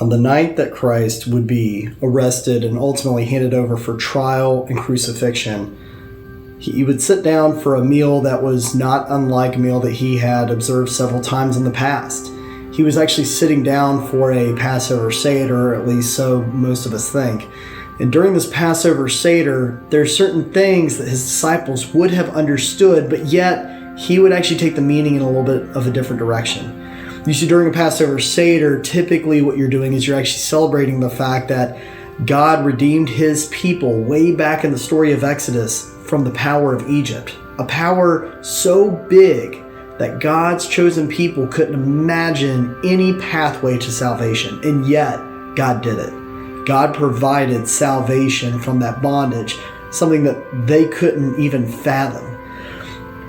On the night that Christ would be arrested and ultimately handed over for trial and crucifixion, he would sit down for a meal that was not unlike a meal that he had observed several times in the past. He was actually sitting down for a Passover Seder, at least so most of us think. And during this Passover Seder, there are certain things that his disciples would have understood, but yet he would actually take the meaning in a little bit of a different direction. You see, during a Passover Seder, typically what you're doing is you're actually celebrating the fact that God redeemed his people way back in the story of Exodus from the power of Egypt. A power so big that God's chosen people couldn't imagine any pathway to salvation. And yet, God did it. God provided salvation from that bondage, something that they couldn't even fathom.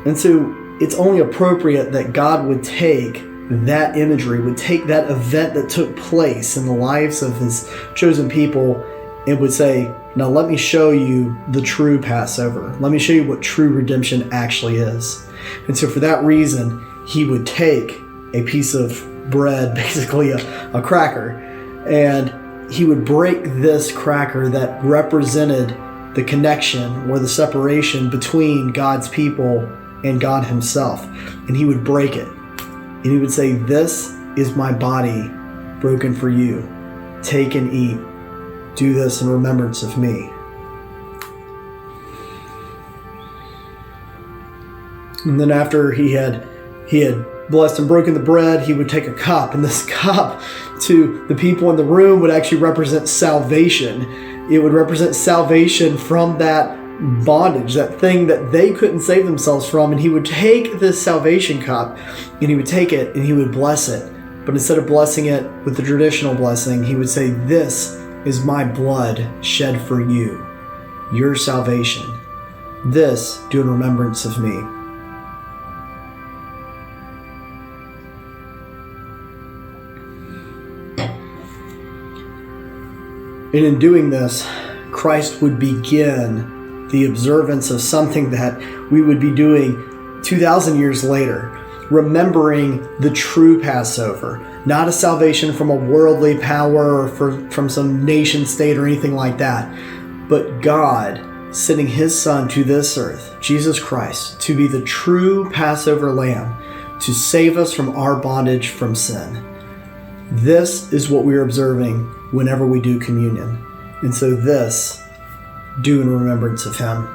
And so it's only appropriate that God would take that imagery, would take that event that took place in the lives of his chosen people and would say, now let me show you the true Passover. Let me show you what true redemption actually is. And so for that reason, he would take a piece of bread, basically a cracker, and he would break this cracker that represented the connection or the separation between God's people and God himself. And he would break it. And he would say, this is my body broken for you. Take and eat. Do this in remembrance of me. And then after he had blessed and broken the bread, he would take a cup. And this cup to the people in the room would actually represent salvation. It would represent salvation from that bondage, that thing that they couldn't save themselves from. And he would take this salvation cup and he would take it and he would bless it. But instead of blessing it with the traditional blessing, he would say, this is my blood shed for you, your salvation. This do in remembrance of me. And in doing this, Christ would begin the observance of something that we would be doing 2,000 years later, remembering the true Passover, not a salvation from a worldly power or from some nation state or anything like that, but God sending his Son to this earth, Jesus Christ, to be the true Passover lamb, to save us from our bondage from sin. This is what we're observing whenever we do communion. And so this, do in remembrance of him.